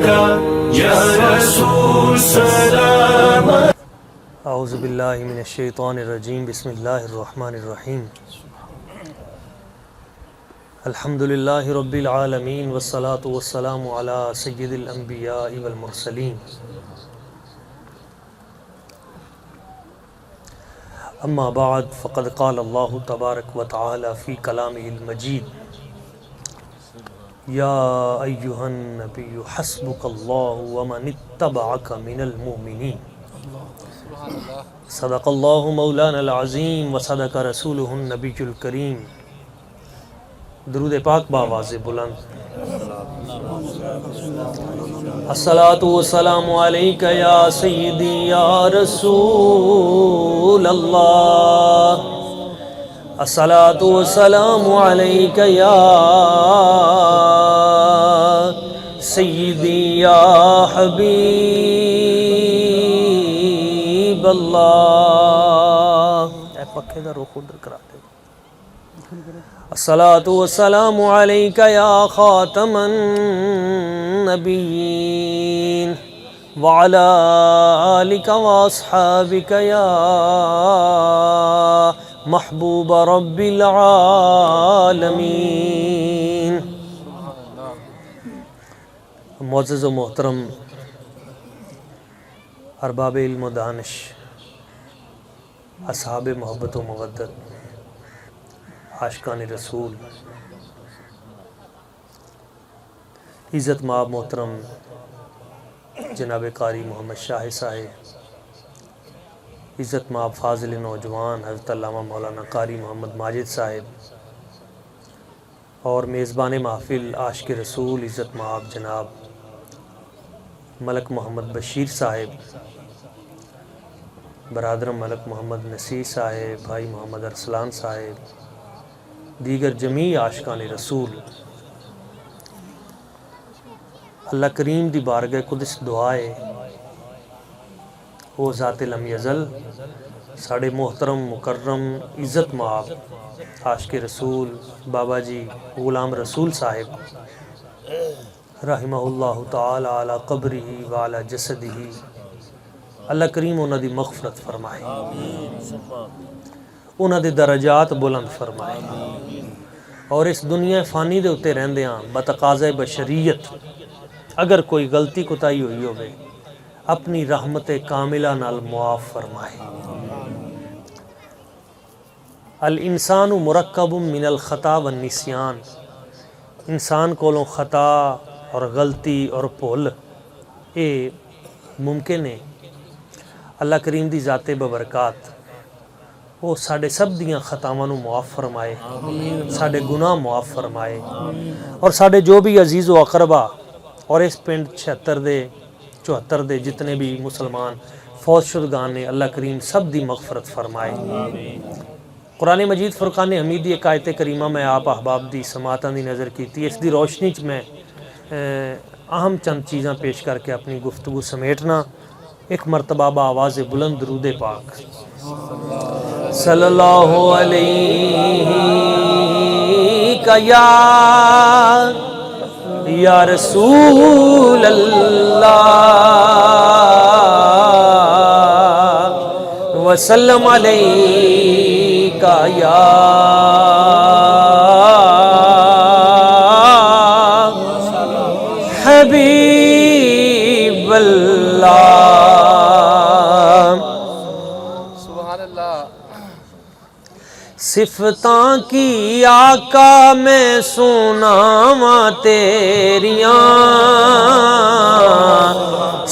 یا رسول سلام. اعوذ باللہ من الشیطان الرجیم. بسم اللہ الرحمن الرحیم. الحمدللہ رب العالمین والصلاة والسلام علی سید الانبیاء والمرسلین. اما بعد فقد قال اللہ تبارک و تعالی فی کلامہ المجید یا ایہا النبی حسبک اللہ ومن اتبعک من المؤمنین. صدق اللہ مولانا العظیم وصدق رسولہ النبی الکریم. درود پاک بآواز بلند. الصلاۃ والسلام علیک یا سیدی یا رسول اللہ. الصلاۃ والسلام علیک یا سیدی یا حبیب اللہ. اے پکھے دا رخ ادھر کرا دے. الصلاۃ والسلام علیک یا خاتم النبیین وعلی آلک واصحابک یا محبوب رب العالمین. معزز و محترم ارباب علم و دانش، اصحاب محبت و مودت، عاشقان رسول، عزت مآب محترم جناب قاری محمد شاہ صاحب، عزت مآب فاضل نوجوان حضرت علامہ مولانا قاری محمد ماجد صاحب، اور میزبان محفل عاشق رسول عزت مآب جناب ملک محمد بشیر صاحب، برادر ملک محمد نصیر صاحب، بھائی محمد ارسلان صاحب، دیگر جمیع عاشقان رسول. اللہ کریم دی بارگاہ قدس دعائے وہ ذات لم یزل ساڑھے محترم مکرم عزت مآب عاشق رسول بابا جی غلام رسول صاحب رحمہ اللہ تعالی علی قبرہ وعلی جسدہ، اللہ کریم انہاں دی مغفرت فرمائے، انہاں دے درجات بلند فرمائے، اور اس دنیا فانی دے اتے رہندیاں بتقاضۂ بشریت اگر کوئی غلطی کوتاہی ہوئی ہوئے اپنی رحمت کاملہ نال معاف فرمائے. الانسان مرکب من الخطا والنسیان. انسان کولوں خطا اور غلطی اور بھول اے ممکن ہے. اللہ کریم دی ذات ببرکات وہ ساڑھے سب دیاں خطاواں نو معاف فرمائے، ساڑھے گناہ معاف فرمائے، اور ساڑھے جو بھی عزیز و اقربا اور اس پنڈ 74 دے جتنے بھی مسلمان فوت شدگان نے اللہ کریم سب دی مغفرت فرمائے. قرآن مجید فرقان حمید دی ایک آیت کریمہ میں آپ احباب دی سماعتاں دی نظر کیتی. اس دی روشنی چ میں اہم چند چیزاں پیش کر کے اپنی گفتگو سمیٹنا. ایک مرتبہ بآواز بلند درود پاک صلی اللہ علیہ یا رسول اللہ وسلم علیہ یا حبیب اللہ. صفتاں کی آقا میں سناواں تیریاں،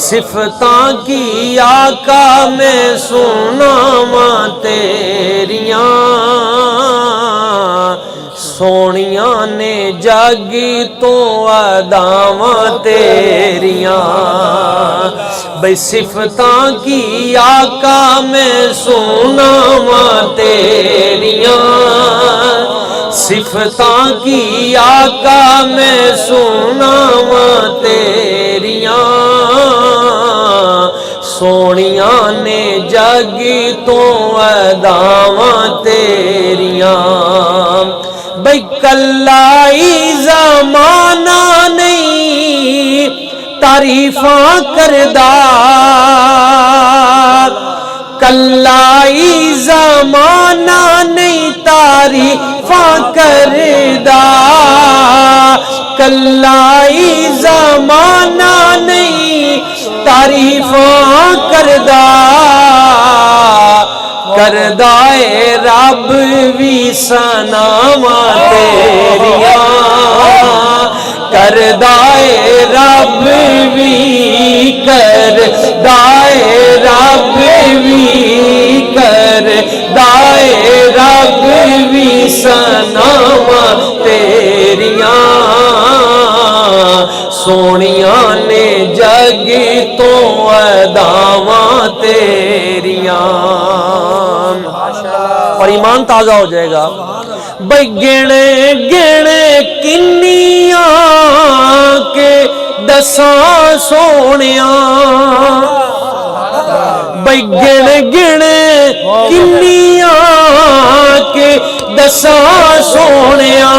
صفتاں کی آقا میں سناواں تیریاں، سونیاں نے جگ تو اداواں تیریاں. بھئی صفتاں کی آقا میں سناواں تیریاں، صفتاں کی آقا میں سناواں تیریاں، سونیاں نے جگ تو اداواں تیریاں. بھئی کلائی زمانہ نہیں تعریفاں کردا کلائی زمانہ نہیں تعریفاں کردا کلائی زمانہ نہیں تعریفاں کردا کردا اے رب وی ثناواں تیریاں کردا اے رب وی کردا اے رب وی کردا اے رب وی ثناواں تیریاں سونیاں نے جگ تو اداواں تیریاں اور ایمان تازہ ہو جائے گا بھئی گنے گنے کنیاں کے دساں سونیاں بھئی گنے گنے کنیاں کے دساں سونیاں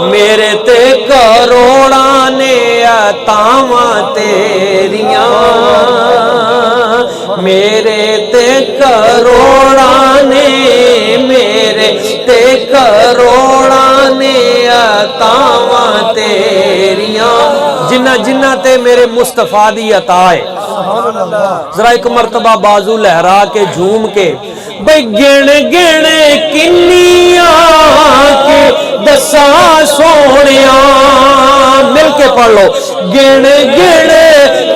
میرے تے کروڑاں نے عطاواں تیریاں میرے تے کروڑاں نے میرے تے کروڑاں نے عطاواں تیریاں جنہ جنہ تے میرے مصطفیٰ دی عطا ہے ذرا ایک مرتبہ بازو لہرا کے جھوم کے بھئی گن گن کنیاں کے دساں سونیاں مل کے پڑھ لو گن گن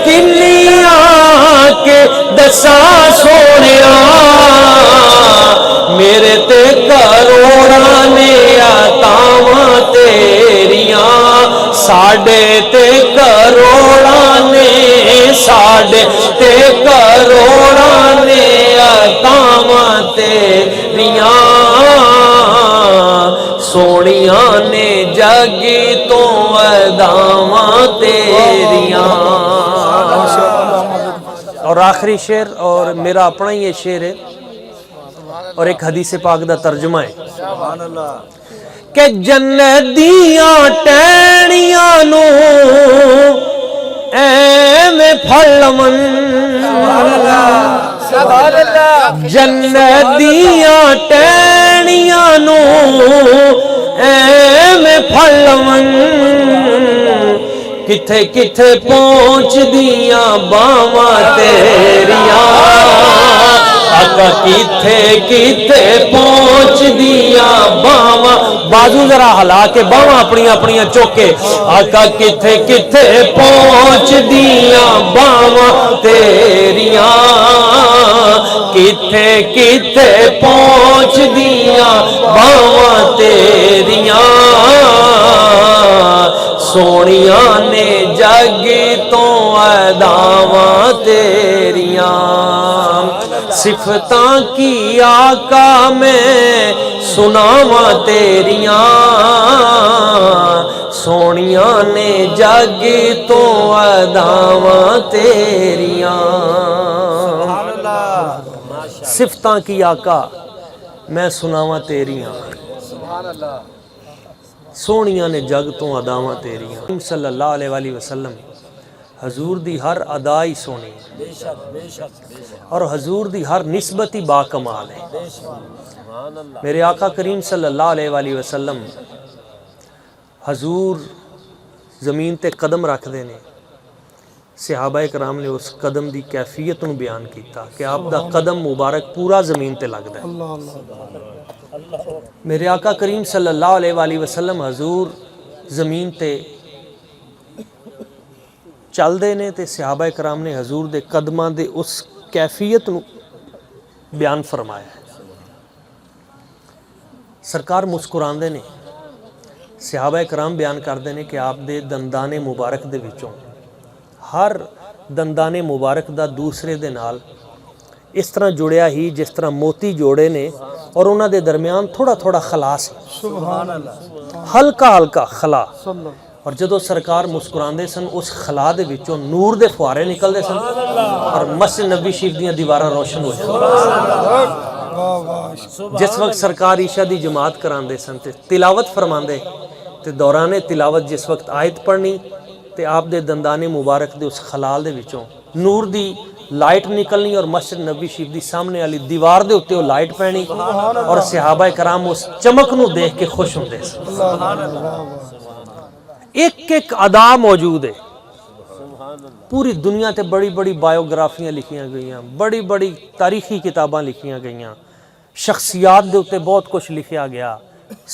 کنیاں کے دساں سونیاں میرے تے کروڑاں نے عطاواں تیریاں ساڈے تے کروڑاں نے ساڈے تے کروڑاں نے عطاواں تیریاں سونیاں نے جگ تو اداواں تیریاں اور آخری شعر اور میرا اپنا ہی یہ شعر ہے اور ایک حدیث پاک دا ترجمہ ہے کہ جنت دیاں ٹہنیاں نو ایویں پھل لون جنت دیاں ٹہنیاں نو ایویں پھل لون کتھے کتھے پہنچ دیاں باواں تیریاں آقا کتھے کتھے پہنچ دیاں باواں بازو ذرا ہلا کے باواں اپنی اپنی چوکے آقا کتھے کتھے پہنچ دیاں باواں تیریاں کتھے کتھے پہنچ دیاں باواں تیریاں سونیاں نے جگ تو اداواں تیریاں صفتاں کی آقا میں سناواں تیریاں سونیاں نے جگ تو اداواں تیریاں صفتاں کی آقا میں سناواں تیریاں سونیاں نے جگ تو اداواں تیریاں صلی اللہ علیہ وآلہ وسلم حضور دی ہر ادائی سونی اور حضور دی ہر نسبتی با کمال ہے میرے آقا کریم صلی اللہ علیہ وآلہ وسلم حضور زمین تے قدم رکھ دینے صحابہ کرام نے اس قدم دی کیفیت نو بیان کیتا کہ آپ دا قدم مبارک پورا زمین تے لگ دے میرے آقا کریم صلی اللہ علیہ وآلہ وسلم حضور زمین تے چل دے نے تے صحابہ کرام نے حضور دے قدماں دے اس کیفیت نو بیان فرمایا ہے سرکار مسکران دے نے صحابہ کرام بیان کر دے نے کہ آپ دے دندان مبارک دے وچوں ہر دندان مبارک دا دوسرے دے نال اس طرح جڑیا ہی جس طرح موتی جوڑے نے اور انہاں دے درمیان تھوڑا تھوڑا خلا سی سبحان اللہ ہلکا ہلکا خلا اور جدو سرکار مسکراندے سن اس خلا دے وچوں نور دے فوارے نکل دے سن اور مسجد نبی شریف دیاں دیواراں روشن ہو جاندیاں جس وقت سرکار عشاء دی جماعت کراندے سن تے تلاوت فرماندے تے دوران تلاوت جس وقت آیت پڑھنی تے آپ دے دندانے مبارک دے اس خلال دے وچوں نور دی لائٹ نکلنی اور مسجد نبی شریف دی سامنے والی دیوار دے اوتے وہ لائٹ پینی اور صحابہ کرام اس چمک نو دیکھ کے خوش ہوندے سن۔ ایک ایک ادا موجود ہے، پوری دنیا تے بڑی بڑی بایوگرافیاں لکھیاں گئیاں، بڑی بڑی تاریخی کتاباں لکھیاں گئیاں، شخصیات دے اوتے بہت کچھ لکھیا گیا،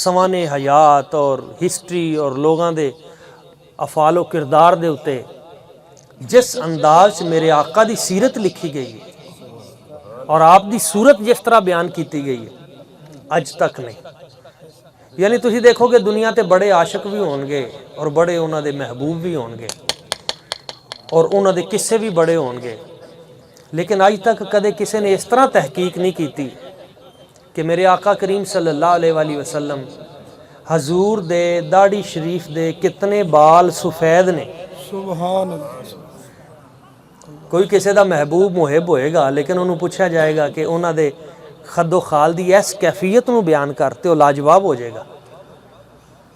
سوانح حیات اور ہسٹری اور لوگاں دے افعال و کردار دے اوتے جس انداز میرے آقا دی سیرت لکھی گئی ہے اور آپ دی صورت جس طرح بیان کیتی گئی ہے اج تک نہیں۔ یعنی تسی دیکھو کہ دنیا تے بڑے عاشق بھی ہون گے اور بڑے انہاں دے محبوب بھی ہون گے اور انہاں دے قصے بھی بڑے ہون گے، لیکن اج تک کدے کسی نے اس طرح تحقیق نہیں کیتی کہ میرے آقا کریم صلی اللہ علیہ وآلہ وسلم حضور دے داڑھی شریف دے کتنے بال سفید نے۔ سبحان اللہ۔ کوئی کسی دا محبوب محب ہوئے گا لیکن انہوں پوچھا جائے گا کہ انہاں دے خد و خال دی اس کیفیت نو بیان کرتے ہو لاجواب ہو جائے گا۔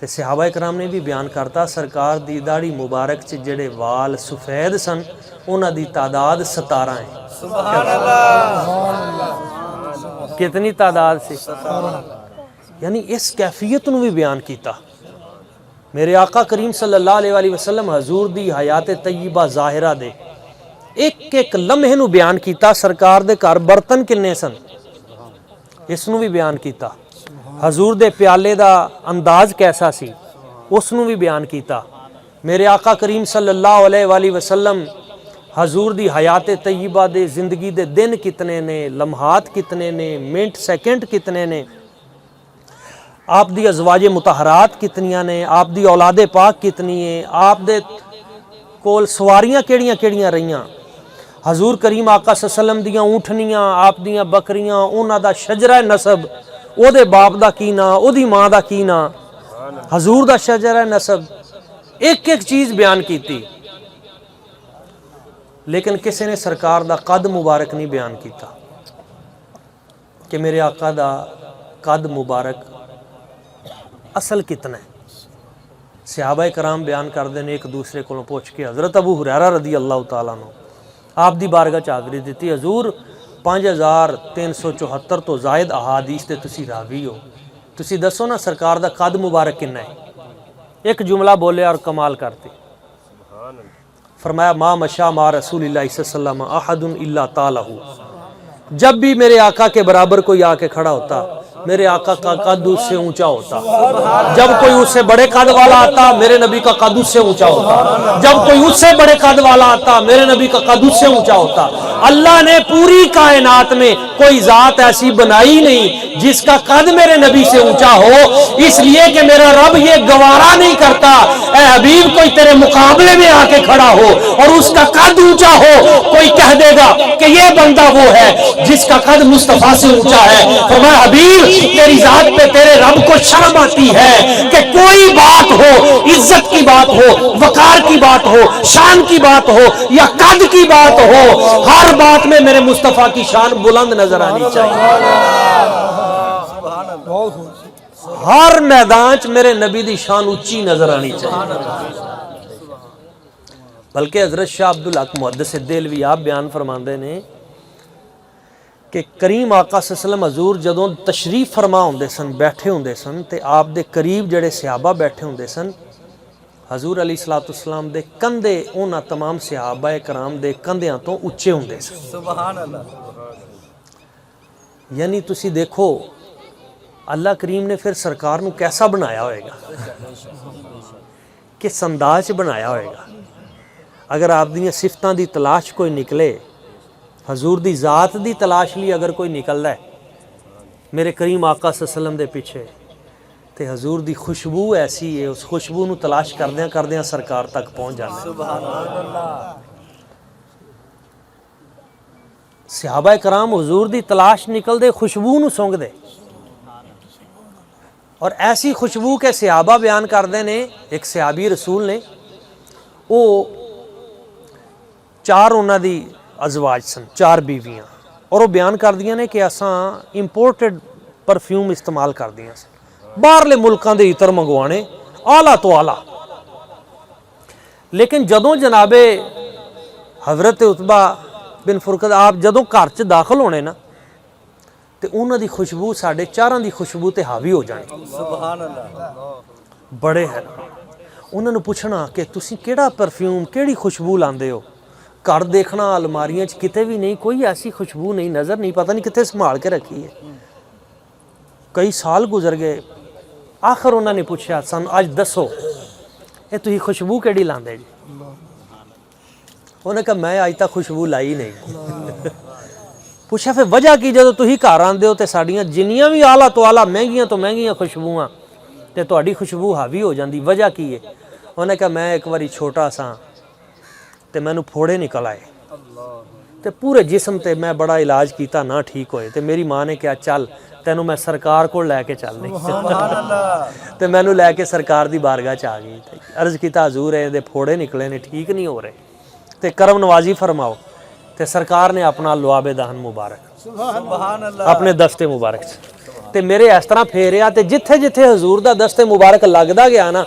تے صحابہ کرام نے بھی بیان کرتا سرکار دی داڑھی مبارک چ جڑے وال سفید سن انہاں دی تعداد 17 ہیں۔ سبحان اللہ۔ کتنی تعداد سے؟ یعنی اس کیفیت نو بھی بیان کیتا۔ میرے آقا کریم صلی اللہ علیہ وآلہ وسلم حضور دی حیات طیبہ ظاہرہ دے ایک ایک لمحے نو بیان کیتا، سرکار دے گھر برتن کنے سن اس نو بھی بیان کیتا، حضور دے پیالے دا انداز کیسا سی اس نو بھی بیان کیتا۔ میرے آقا کریم صلی اللہ علیہ وآلہ وسلم حضور دی حیات طیبہ دے زندگی دے دن کتنے نے، لمحات کتنے نے، منٹ سیکنڈ کتنے نے، آپ دی ازواج مطہرات کتنیاں نے، آپ دی اولاد پاک کتنی ہیں، آپ دے کول سواریاں کیڑیاں کیڑیاں رہیاں، حضور کریم آقا صلی اللہ علیہ وسلم دیاں اونٹنیاں، آپ دیاں بکریاں، انہاں دا شجرہ نسب، او دے باپ دا کی نا، او دی ماں دا کی نا، حضور دا شجرہ نسب، ایک ایک چیز بیان کیتی، لیکن کسی نے سرکار دا قد مبارک نہیں بیان کیتا کہ میرے آقا دا قد مبارک اصل کتنا ہے۔ صحابہ کرام بیان کر دینے ایک دوسرے کو پوچھ کے حضرت ابو ہریرہ رضی اللہ تعالیٰ عنہ آپ دی بارگاہ چادری دیتی، حضور 5374 تو زائد احادیث تے تسی راوی ہو، تسی دسو نا سرکار دا قد مبارک کنا ہے۔ ایک جملہ بولے اور کمال کرتے، فرمایا ما مشا ما رسول اللہ صلی اللہ علیہ وسلم احد الا طالہ، جب بھی میرے آقا کے برابر کوئی آ کے کھڑا ہوتا میرے آقا کا قد اس سے اونچا ہوتا، جب کوئی اس سے بڑے قد والا آتا میرے نبی کا قد اس سے اونچا ہوتا، جب کوئی اس سے بڑے قد والا آتا میرے نبی کا قد اس سے اونچا ہوتا۔ اللہ نے پوری کائنات میں کوئی ذات ایسی بنائی نہیں جس کا قد میرے نبی سے اونچا ہو، اس لیے کہ میرا رب یہ گوارا نہیں کرتا اے حبیب کوئی تیرے مقابلے میں آ کے کھڑا ہو اور اس کا قد اونچا ہو، کوئی کہہ دے گا کہ یہ بندہ وہ ہے جس کا قد مصطفیٰ سے اونچا ہے۔ فرمایا حبیب تیری ذات پہ تیرے رب کو شرم آتی ہے کہ کوئی بات ہو، عزت کی بات ہو، وقار کی بات ہو، شان کی بات ہو یا قد کی بات ہو، ہر بات میں میرے مصطفیٰ کی شان بلند نظر آنی چاہیے۔ ہر میدان چ میرے نبی دی شان اونچی نظر آنی چاہیے۔ بلکہ حضرت شاہ عبدالحق محدث دہلوی آپ بیان فرماندے نے کہ کریم آقا صلی اللہ علیہ وسلم حضور جدوں تشریف فرما ہوندے سن، بیٹھے ہوندے سن تے آپ دے قریب جڑے صحابہ بیٹھے ہوندے سن، حضور علیہ السلام دے کندھے انہاں تمام صحابہ کرام دے کندھیاں تو اچھے ہوندے سن۔ سبحان اللہ۔ یعنی تسی دیکھو اللہ کریم نے پھر سرکار نو کیسا بنایا ہوئے گا، کس انداز بنایا ہوئے گا۔ اگر آپ دیاں صفتاں دی تلاش کوئی نکلے، حضور دی ذات دی تلاش لی اگر کوئی نکل ہے میرے کریم آقا صلی اللہ علیہ وسلم دے پیچھے، تے حضور دی خوشبو ایسی ہے، اس خوشبو نو تلاش کردیاں سرکار تک پہنچ جانا۔ سبحان اللہ۔ صحابہ کرام حضور دی تلاش نکل دے خوشبو نو سونگ دے، اور ایسی خوشبو کے صحابہ بیان کردے نے، ایک صحابی رسول نے وہ 4 انہاں دی ازواج سن، 4 بیویاں، اور وہ بیان کر دیا نے کہ اساں امپورٹڈ پرفیوم استعمال کر دیا باہرلے ملکاں دے عطر منگوانے اعلیٰ تو اعلیٰ، لیکن جدوں جناب حضرت عتبہ بن فرقد آپ جدوں گھر چ داخل ہونے نا تے انہاں دی خوشبو ساڈے چاراں دی خوشبو تے حاوی ہو جانی. سبحان اللہ. بڑے حیران انہاں نوں پوچھنا کہ تسی کیڑا پرفیوم کیڑی خوشبو لاندے ہو. گھر دیکھنا الماریاں چ کتے بھی نہیں, کوئی ایسی خوشبو نہیں, نظر نہیں, پتہ نہیں کتے سنبھال کے رکھی ہے. کئی سال گزر گئے, آخر انہوں نے پوچھا سن اج دسو یہ تھی خوشبو کیڑی لاندے جی. انہوں نے کہا میں اج تک خوشبو لائی نہیں. پوچھا پھر وجہ کی جدو تھی گھر آندے ہو تے ساڈیاں جنیاں بھی آلہ تو آلہ مہنگیاں تو مہنگیاں خوشبوواں تے تہاڈی خوشبو حاوی ہو جاندی, وجہ کی ہے؟ انہوں نے کہا میں ایک واری چھوٹا سا تے مینوں پھوڑے نکل آئے تے پورے جسم تے میں بڑا علاج کیتا نہ ٹھیک ہوئے تے میری ماں نے کہا چل تینوں میں سرکار کو لے کے چلنے. سبحان اللہ. تے مینوں لے کے سرکار دی بارگاہ چ آ گئی. عرض کیتا حضور اے دے پھوڑے نکلے نے ٹھیک نہیں ہو رہے تے کرم نوازی فرماؤ. تے سرکار نے اپنا لعاب دہن مبارک سبحان اللہ. اپنے دستے مبارک تے میرے اس طرح پھیریا تے جتھے جتھے حضور دا دستے مبارک لگدا گیا نا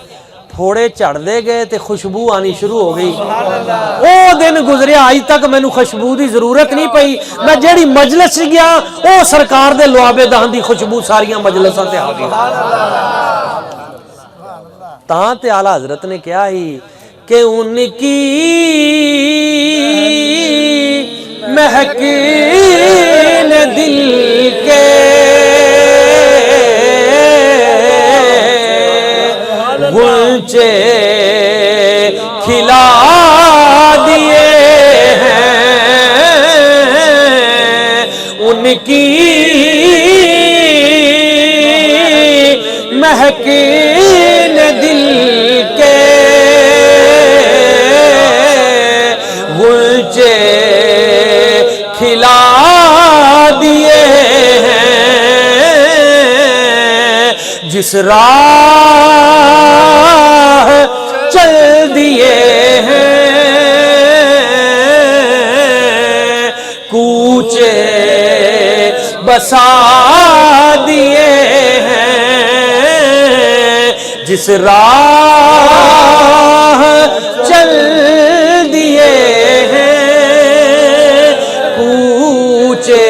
پھوڑے چڑھدے گئے تے خوشبو آنی شروع ہو گئی. او دن گزریا اج تک مینوں خوشبو دی ضرورت نہیں پئی. میں جیڑی مجلس گیا او سرکار دے لعاب دہن دی خوشبو ساریاں مجلساں تے آ گئی. تاں تے اعلیٰ حضرت نے کہا ہی کہ ان کی مہک نے دل کے غنچے کھلا دیے ہیں. ان کی مہک نے دل کے غنچے کھلا دیے ہیں. جس راہ چل دیے ہیں کوچے بسا دیے ہیں. جس راہ چل دیے ہیں کوچے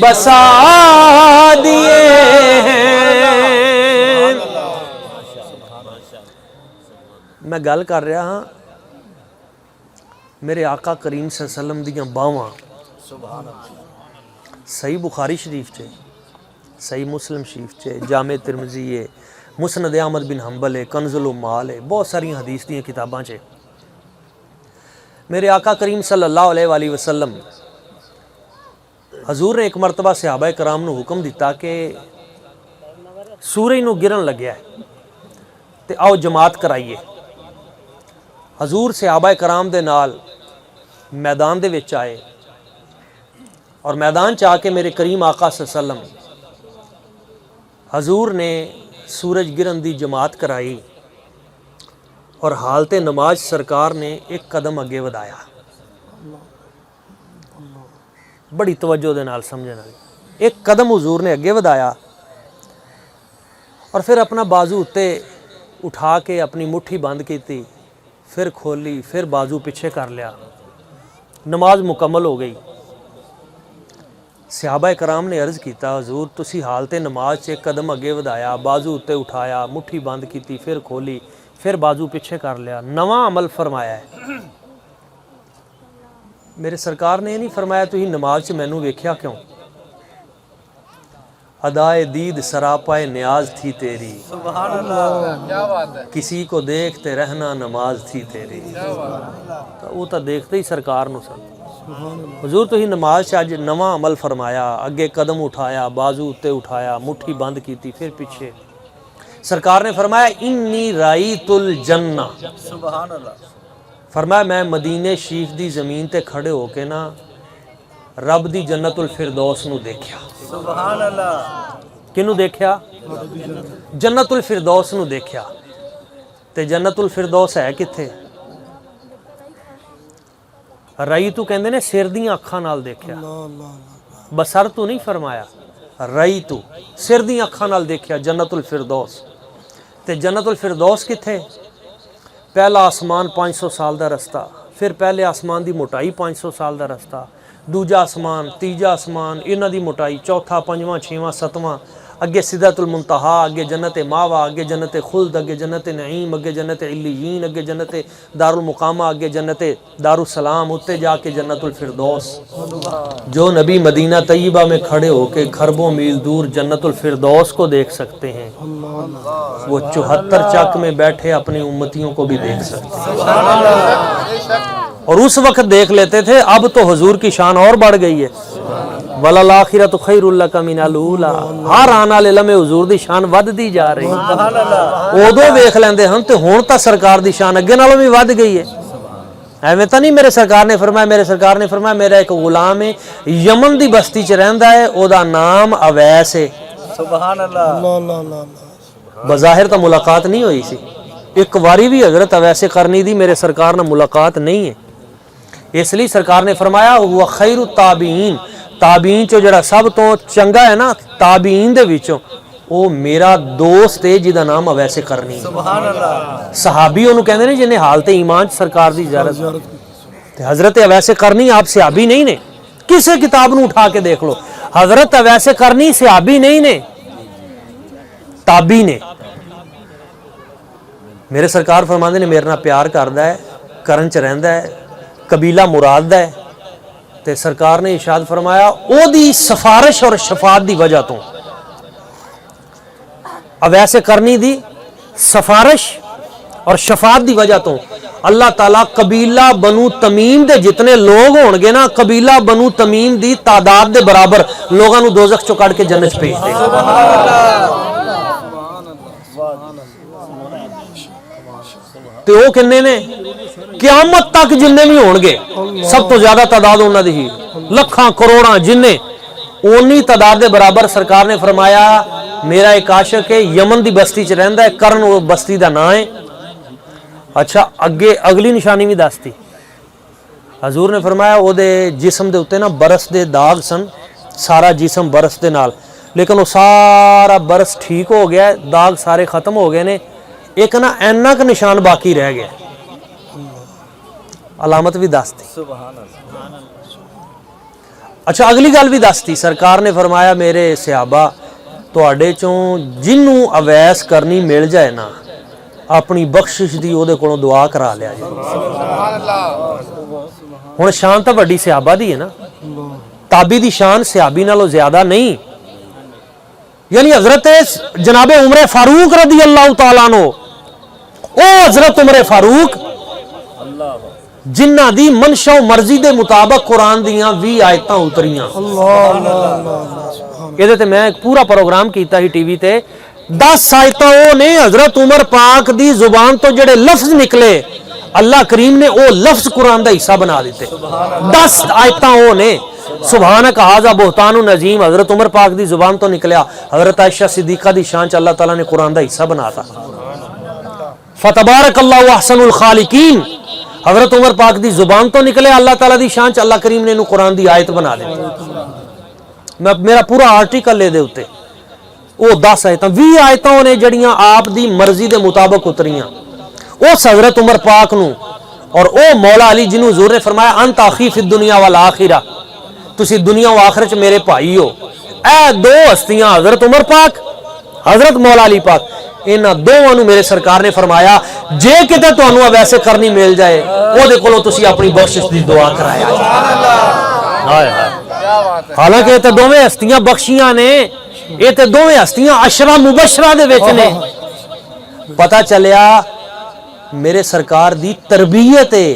بسا دیے ہیں. میں گل کر رہا ہاں میرے آقا کریم صلی اللہ علیہ وسلم دیاں باواں صحیح بخاری شریف چے, صحیح مسلم شریف چے, جامع ترمذی ہے, مسند احمد بن حنبل ہے, کنز الامال ہے, بہت ساری حدیث دیاں کتاباں چے. میرے آقا کریم صلی اللہ علیہ وآلہ وسلم حضور نے ایک مرتبہ صحابہ کرام نو حکم دیتا کہ سورج نو گرن لگیا ہے تے آؤ جماعت کرائیے. حضور صحابہ کرام دے نال میدان دے وچ آئے اور میدان چاہ کے میرے کریم آقا صلی اللہ علیہ وسلم حضور نے سورج گرن دی جماعت کرائی اور حالت نماز سرکار نے ایک قدم اگے ودایا. بڑی توجہ دے نال سمجھنا, ایک قدم حضور نے اگے ودایا اور پھر اپنا بازو اتے اٹھا کے اپنی مٹھی بند کیتی, پھر کھولی, پھر بازو پیچھے کر لیا. نماز مکمل ہو گئی. صحابہ کرام نے عرض کیتا حضور تسی حالت نماز سے ایک قدم اگے ودایا, بازو اتے اٹھایا, مٹھی بند کیتی, پھر کھولی, پھر بازو پیچھے کر لیا, نواں عمل فرمایا ہے. میرے سرکار نے یہ نہیں فرمایا تسی نماز سے مینوں ویکھیا کیوں؟ ادائے دید سراپائے نیاز تھی تیری, سبحان اللہ. کیا بات ہے. کسی کو دیکھتے رہنا نماز تھی تیری. وہ تو دیکھتے ہی سرکار نو سن. حضور تسی نماز سے اج نواں عمل فرمایا, اگے قدم اٹھایا, بازو اتے اٹھایا, مٹھی بند کیتی, پھر پیچھے. سرکار نے فرمایا انی رائیت الجنہ, سبحان اللہ. فرمایا میں مدینے شریف دی زمین تے کھڑے ہو کے نا رب دی جنت الفردوس نو دیکھیا. سبحان اللہ. کنو دیکھیا؟ جنت الفردوس نو دیکھیا. تے جنت الفردوس ہے کتھے؟ رئی تو کہندے نے سر دیاں اکھاں نال دیکھیا, بسر تو نہیں فرمایا, رئی تو سر دیاں اکھاں نال دیکھیا جنت الفردوس. تے جنت الفردوس کتھے؟ پہلا آسمان 500 سال دا رستہ، پھر پہلے آسمان دی موٹائی 500 سال دا رستہ، دوجا آسمان، تیجا آسمان، انہاں دی موٹائی، چوتھا، پنجواں، چھواں، ستواں، اگے سدرۃ المنتہا، اگے جنت ماوا، اگے جنت خلد، اگے جنت نعیم، اگے جنت علیین، اگے جنت دار المقامہ، اگے جنت دار السلام، اتنے جا کے جنت الفردوس۔ جو نبی مدینہ طیبہ میں کھڑے ہو کے کھربوں میل دور جنت الفردوس کو دیکھ سکتے ہیں، وہ 74 چک میں بیٹھے اپنی امتیوں کو بھی دیکھ سکتے ہیں، اور اس وقت دیکھ لیتے تھے، اب تو حضور کی شان اور بڑھ گئی ہے۔ وَلَلْآخِرَةُ خَيْرٌ لَكَ مِنَ الْأُولَىٰ، ہر آن والے لمحے حضور دی شان ود دی جا رہی ہے۔ ادو ویکھ لیندے ہن تے ہن تا سرکار دی شان اگے نالوں بھی ود گئی ہے۔ ایویں تا نہیں میرے سرکار نے فرمایا میرا ایک غلام ہے، یمن دی بستی چ رہندا ہے، او دا نام اویس ہے۔ سبحان اللہ۔ بظاہر تو ملاقات نہیں ہوئی سی، ایک واری بھی حضرت اویس قرنی دی میرے سرکار نال ملاقات نہیں ہے، اس لیے سرکار نے فرمایا وہ خیر التابعین، تابعین چو جڑا سب تو چنگا ہے نا تابعین دے وچوں، وہ میرا دوست ہے جدا نام اویس قرنی۔ سبحان اللہ۔ صحابی انہوں کہندے نے جنہیں حالت ایمان سرکار دی زیارت، حضرت اویس قرنی آپ صحابی نہیں نے، کسے کتاب نو اٹھا کے دیکھ لو، حضرت اویس قرنی صحابی نہیں نے، تابعی نے۔ میرے سرکار فرماندے نے میرے نال پیار کردا ہے، کرن چ رہندا ہے، قبیلہ مراد دا ہے، تے سرکار نے ارشاد فرمایا او دی سفارش اور شفاعت دی وجہ تو، اویس قرنی دی سفارش اور شفاعت دی وجہ تو اللہ تعالیٰ قبیلہ بنو تمیم دے جتنے لوگ ہون گے نا، قبیلہ بنو تمیم دی تعداد دے برابر لوگاں نو دوزخ چوں کڈ کے جنت بھیج دے گا۔ تے او کنے نے قیامت تک جننے بھی ہون گے، سب تو زیادہ تعداد انہاں دی ہی، لکھاں کروڑاں جننے، اونی تعداد دے برابر سرکار نے فرمایا میرا ایک عاشق ہے، یمن دی بستی چ رہندا ہے، کرن وہ بستی دا نام ہے۔ اچھا اگے اگلی نشانی بھی دستی، حضور نے فرمایا او دے جسم دے اوتے نا برس دے داغ سن، سارا جسم برس دے نال، لیکن وہ سارا برس ٹھیک ہو گیا ہے، داغ سارے ختم ہو گئے نے، ایک نا اینا کا نشان باقی رہ گیا، علامت بھی دستی۔ سبحان اللہ۔ اچھا اگلی گل بھی دستی، سرکار نے فرمایا میرے صحابہ تواڈے چوں جنوں اویس قرنی مل جائے نا، اپنی بخشش دی او دے کولوں دعا کرا لیا جی۔ ہن شان تو وڈی صحابہ دی ہے نا، تابی دی شان صحابی نالوں زیادہ نہیں، یعنی حضرت جناب عمر فاروق رضی اللہ تعالیٰ عنہ، او حضرت عمر فاروق جنہ دی منشا و مرضی دے مطابق قرآن دیاں 20 آیتاں اتریاں۔ یہ تے میں ایک پورا پروگرام کیتا ہی ٹی وی تے، 10 آیتاں او نے حضرت عمر پاک دی زبان تو جڑے لفظ نکلے اللہ کریم نے او لفظ قرآن دا حصہ بنا دیتے، 10 آیتاں او نے، سبحانک ھذا بہتان عظیم حضرت عمر پاک دی زبان تو نکلیا، حضرت عائشہ صدیقہ دی شان چ اللہ تعالیٰ نے قرآن دا حصہ بناتا، فتبارک اللہ احسن الخالقین، حضرت عمر پاک دی زبان تو نکلے اللہ تعالیٰ دی شان چ اللہ کریم نے انہوں قرآن دی آیت بنا لی۔ میں میرا پورا آرٹیکل لے دے ہوتے، وہ 10 آیتاں 20 آیتاں نے جڑیاں آپ دی مرضی دے مطابق اتریاں، اس حضرت عمر پاک نو اور او مولا علی جنہوں حضور نے فرمایا انت اخی فی الدنیا والآخرہ، تسی دنیا و آخرت میرے بھائی ہو، اے دو ہستیاں حضرت عمر پاک حضرت مولا علی پاک، انہاں دوواں نو میرے سرکار نے فرمایا جے کتے تانوں اویس قرنی مل جائے او دے کولوں تسی اپنی بخشش دی دعا کرایا جائے۔ حالانکہ یہ تے دوویں ہستیاں بخشیاں نے، یہ تے دوویں ہستیاں عشرہ مبشرہ دے وچ نے، پتہ چلیا میرے سرکار دی تربیت ہے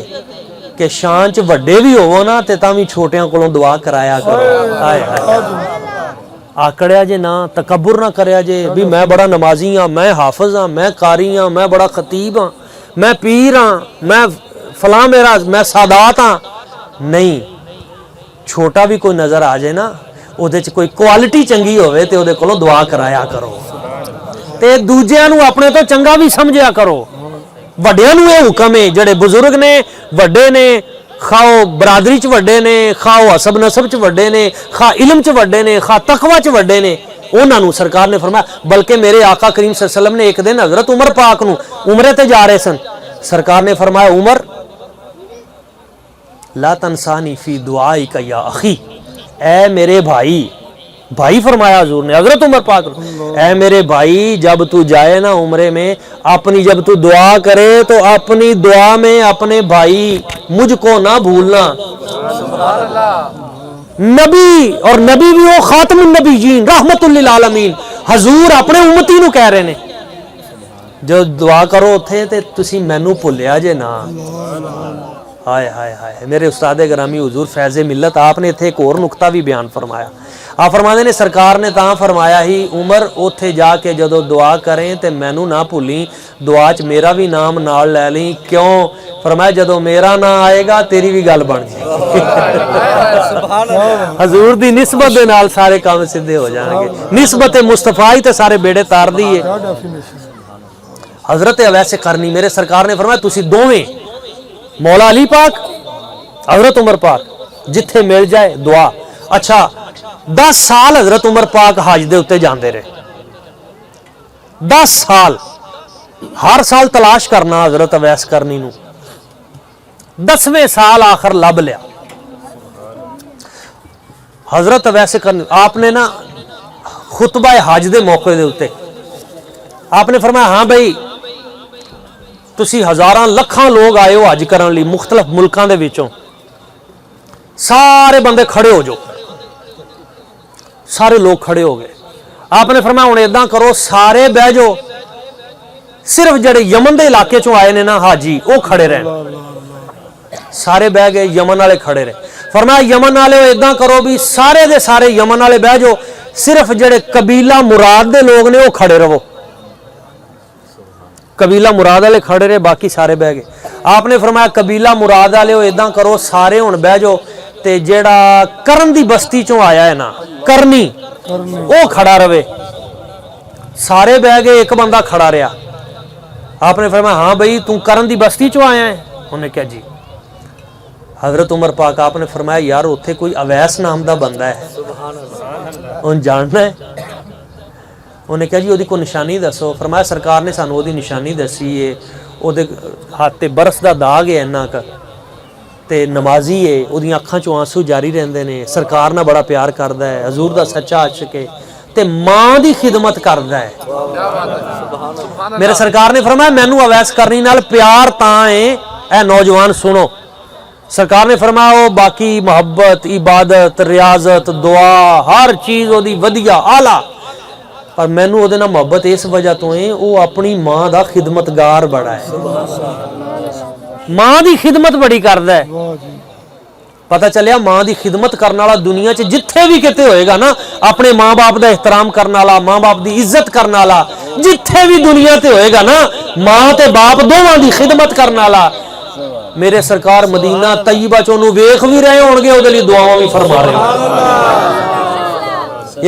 کہ شان چ وڈے بھی ہوو نا تے تاں وی چھوٹیاں کولوں دعا کرایا کرو، آکڑیا جے نہ تکبر نہ کریا جے بھی میں بڑا نمازی ہاں، میں حافظ ہاں، میں قاری ہاں، میں بڑا خطیب ہاں، میں پیر ہاں، میں فلاں میرا میں سادات ہاں، نہیں، چھوٹا بھی کوئی نظر آ جائے نا او دے چ کوئی کوالٹی چنگی ہوئے تے او دے کولوں دعا کرایا کرو، تے دوجیاں نو اپنے تو چنگا بھی سمجھیا کرو، وڈیاں نو یہ حکم ہے جڑے بزرگ نے وڈے نے، خواہ برادری چ وڈے نے، خواہ حسب نسب چ وڈے نے، خواہ علم چ وڈے نے، خواہ تقوی چ وڈے نے، انہاں نو سرکار نے فرمایا، بلکہ میرے آقا کریم صلی اللہ علیہ وسلم نے ایک دن حضرت عمر پاک نو عمرے تے جا رہے سن، سرکار نے فرمایا عمر لا تنسانی فی دعائی کا یا اخی، اے میرے بھائی، بھائی فرمایا حضور نے، حضرت عمر پاک، اے میرے بھائی جب تو جائے نا عمرے میں، اپنی جب تو دعا کرے تو اپنی دعا میں اپنے بھائی مجھ کو نہ بھولنا۔ نبی، اور نبی بھی وہ خاتم النبیین رحمت للعالمین، حضور اپنے امتی نو کہہ رہے نے جو دعا کرو اتھے تے تسی مینو بھولیا جے نا۔ ہائے ہائے ہائے، میرے استاد گرامی حضور فیض ملت آپ نے اتھے ایک اور نقطہ بھی بیان فرمایا۔ آپ فرماتے نے سرکار نے تاں فرمایا ہی عمر اتھے جا کے جدو دعا کریں تے مینو نہ بھولیں، دعا چ میرا بھی نام نال لے لیں، کیوں؟ فرمایا جدو میرا نام آئے گا تیری بھی گل بن جائے حضور دی نسبت دے نال سارے کام سدھے ہو جائیں گے، نسبت مصطفی تے سارے بیڑے تار دیئے۔ حضرت اویس قرنی میرے سرکار نے فرمایا تسی دوویں مولا علی پاک حضرت عمر پاک جتھے مل جائے دعا۔ اچھا 10 سال حضرت عمر پاک حج دے اتے جاندے رہے، 10 سال ہر سال تلاش کرنا حضرت اویس قرنی نو، 10ویں سال آخر لب لیا حضرت اویس قرنی۔ آپ نے نا خطبہ حج دے موقع دے اتے آپ نے فرمایا ہاں بھائی تسی ہزاراں لکھاں لوگ آئے ہو حج کرن لی مختلف ملکاں دے وچوں، سارے بندے کھڑے ہو جو، سارے لوگ کھڑے ہو گئے۔ آپ نے فرمایا ہن اداں کرو سارے بہ جو، صرف جڑے یمن دے علاقے چوں آئے نے نا حاجی وہ کھڑے رہن۔ سارے بہ گئے، یمن والے کھڑے رہے۔ فرمایا یمن والے اداں کرو بھی سارے دے سارے یمن والے بہ جو، صرف جڑے قبیلہ مراد دے لوگ نے وہ کھڑے رہو۔ قبیلہ مراد والے کھڑے رہے، باقی سارے بہ گئے۔ آپ نے فرمایا قبیلہ مراد والے اداں کرو سارے ہن بہ جو، تے جیڑا کرن دی بستی چوں آیا ہے نا کرنی وہ کھڑا رہے۔ سارے بہ گئے، ایک بندہ کھڑا رہا۔ آپ نے فرمایا ہاں بھائی تو کرن دی بستی چوں آیا ہے؟ انہوں نے کہا جی۔ حضرت عمر پاک آپ نے فرمایا یار اتھے کوئی اویس نام دا بندہ ہے، ان جاننا ہے؟ انہوں نے کہا جی وہ کو نشانی دسو۔ فرمایا سرکار نے سانو وہ نشانی دسی ہے، وہ ہاتھ تے برف دا داغ ہے اینا کا، تے نمازی ہے، وہ اکھاں چوں آنسو جاری رہندے نے، سرکار نہ بڑا پیار کردا ہے، حضور دا سچا عاشق ہے، تے ماں دی خدمت کردا ہے۔ میرے سرکار نے فرمایا مینوں اویس قرنی نال پیار تاں ہے، اے نوجوان سنو۔ سرکار نے فرمایا وہ باقی محبت، عبادت، ریاضت، دعا ہر چیز وہ دی ودیا اعلیٰ، پر مینوں وہ نال محبت اس وجہ تو ہے وہ اپنی ماں دا خدمتگار بڑا ہے، ماں دی خدمت بڑی کردا ہے۔ پتہ چلیا ماں دی خدمت کرنے والا دنیا چ جتھے بھی کتے ہوئے گا نا، اپنے ماں باپ دا احترام کرنے والا، ماں باپ دی عزت کرنے والا، جتھے بھی دنیا تے ہوئے گا نا ماں تے باپ دونوں دی خدمت کرنے والا، میرے سرکار مدینہ طیبہ چ انہوں ویکھ بھی رہے ہون گے، وہ دعاواں بھی فرما رہے ہوں۔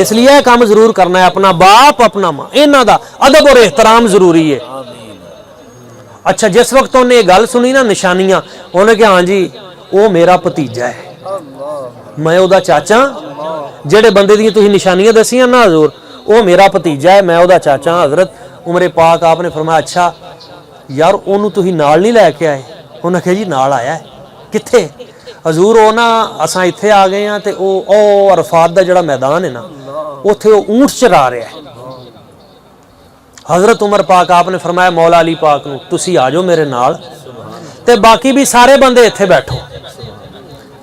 اس لیے یہ کام ضرور کرنا ہے، اپنا باپ اپنا ماں انہاں دا ادب اور احترام ضروری ہے۔ اچھا جس وقت انہوں نے گل سنی نا نشانیاں، انہوں نے کہا ہاں جی وہ میرا بھتیجا ہے، میں وہ چاچا، جڑے بندے دی تسی نشانیاں دسیاں نا حضور وہ میرا بھتیجا ہے، میں وہ چاچا۔ حضرت عمر پاک آپ نے فرمایا اچھا یار انہوں تسی نال نہیں لے کے آئے؟ انہوں نے کہا جی نال آیا ہے۔ کتھے؟ حضور وہ نا اساں اتھے آ گئے ہیں تے او عرفات دا جڑا میدان ہے نا اتھے وہ اونٹ چرا رہا ہے۔ حضرت عمر پاک آپ نے فرمایا مولا علی پاک نو تسی آ جاؤ میرے نال، تے باقی بھی سارے بندے اتھے بیٹھو،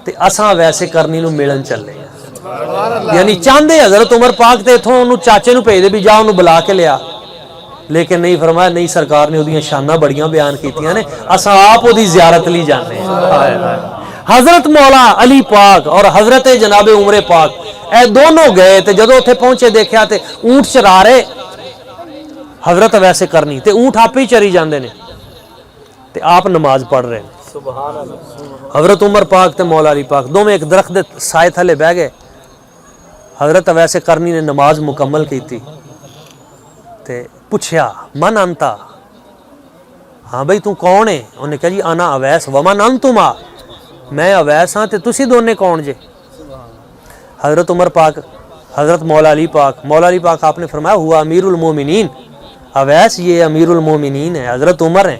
تے اساں ویسے کرنی نو ملن چلے، یعنی چاہندے حضرت عمر پاک تے اتھوں انہوں چاچے نو بھیج دے بھی جا انہوں بلا کے لیا، لیکن نہیں فرمایا نہیں، سرکار نے وہ شاناں بڑیاں بیان کیتیاں نے، اساں آپ وہ زیارت لی جانے۔ حضرت مولا علی پاک اور حضرت جناب عمر پاک اے دونوں گئے تے جدو اتھے پہنچے دیکھا تے اونٹ چرا رہے حضرت ویسے کرنی، تے اونٹ آپ ہی چری جاندے نے، تے آپ نماز پڑھ رہے ہیں۔ حضرت عمر پاک تے مولا علی پاک دونوں ایک درخت دے سائے تھلے بہ گئے، حضرت ویسے کرنی نے نماز مکمل کی تھی، تے پوچھیا من انتا، ہاں بھئی تو کون ہے؟ انہوں نے کہا جی انا اویس ومن انتما، میں اویس ہاں تے تسی دونے کون جے؟ حضرت عمر پاک حضرت مولا علی پاک آپ نے فرمایا ہوا امیر المومنین، اویس یہ امیر المومنین ہے، حضرت عمر ہیں۔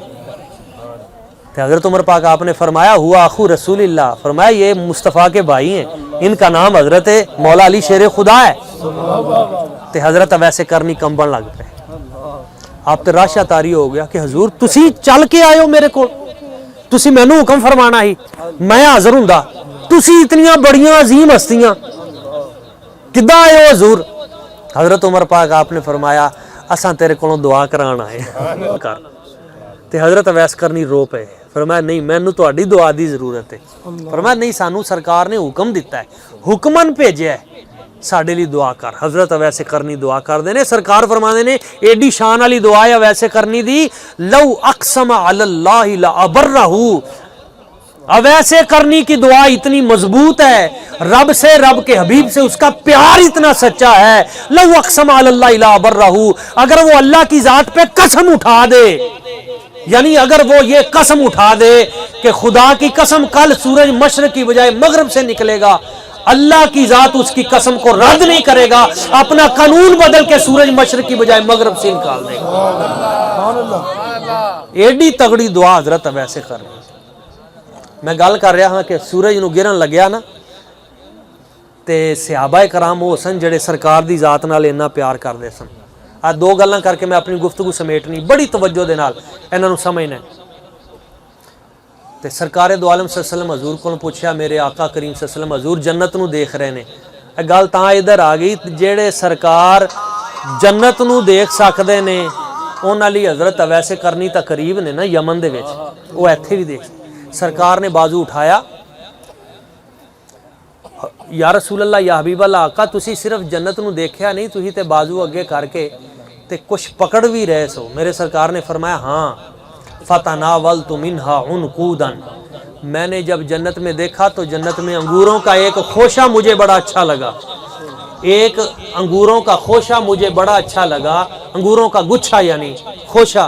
تو حضرت عمر پاک آپ نے فرمایا ہوا اخو رسول اللہ، فرمایا یہ مصطفیٰ کے بھائی ہیں، ان کا نام حضرت مولا علی شیر خدا ہے۔ تو حضرت ویسے کرنی کمبن لگ پے، آپ تے راشا تاری ہو گیا کہ حضور تسی چل کے آئے ہو میرے کو، تسی مینوں حکم فرمانا ہی، میں حاضر ہوں، تسی اتنیاں بڑیاں عظیم ہستیاں کداں آئے ہو حضور؟ حضرت عمر پاک آپ نے فرمایا اساں تیرے کولوں دعا کران آئے کر۔ تے حضرت اویس کرنی رو پے، فرمایا نہیں مینوں تہاڈی دعا دی ضرورت ہے۔ فرمایا نہیں سانوں سرکار نے حکم دیتا ہے، حکمن بھیجیا ہے، ساڈے لی دعا کر۔ حضرت اویس کرنی دعا کر دے نے، سرکار فرماندے نے ایڈی شان والی دعا ہے اویس کرنی دی، لو اقسم علی اللہ لابرہ، اویس کرنی کی دعا اتنی مضبوط ہے، رب سے، رب کے حبیب سے اس کا پیار اتنا سچا ہے، لو اقسم علی اللہ لابرہ، اگر وہ اللہ کی ذات پہ قسم اٹھا دے، یعنی اگر وہ یہ قسم اٹھا دے کہ خدا کی قسم کل سورج مشرق کی بجائے مغرب سے نکلے گا، اللہ کی ذات اس کی قسم کو رد نہیں کرے گا، اپنا قانون بدل کے سورج مشرق کی بجائے مغرب سے نکال دے گا۔ ایڈی تگڑی دعا حضرت ویسے کر رہے۔ میں گل کر رہا ہاں کہ سورج نو گرن لگیا نا تے صحابہ کرام وہ سن جڑے سرکار دی ذات نال اتنا پیار کردے سن۔ آ دو گلاں کر کے میں اپنی گفتگو سمیٹنی، بڑی توجہ دے نال انہاں نو سمجھنا ہے۔ تے سرکار دو عالم صلی اللہ علیہ وسلم حضور کو پوچھا، میرے آقا کریم صلی اللہ علیہ وسلم حضور جنت نو دیکھ رہے نے، اے گل تاں ادھر آ گئی جڑے سرکار جنت نو دیکھ سکدے نے انہاں لئی حضرت اویس کرنی تا قریب نے نا یمن دے وچ، وہ ایتھے بھی دیکھ۔ سرکار نے بازو اٹھایا، یا رسول اللہ یا حبیب اللہ آقا تسی صرف جنت نو دیکھیا نہیں، تسی تے بازو اگے کر کے تے کچھ پکڑ بھی رہے سو۔ میرے سرکار نے فرمایا ہاں، فَتَنَاوَلْتُ مِنْهَا عُنْقُودًا، میں نے جب جنت میں دیکھا تو جنت میں انگوروں کا ایک خوشہ مجھے بڑا اچھا لگا، ایک انگوروں کا خوشہ مجھے بڑا اچھا لگا، انگوروں کا گچھا یعنی خوشہ۔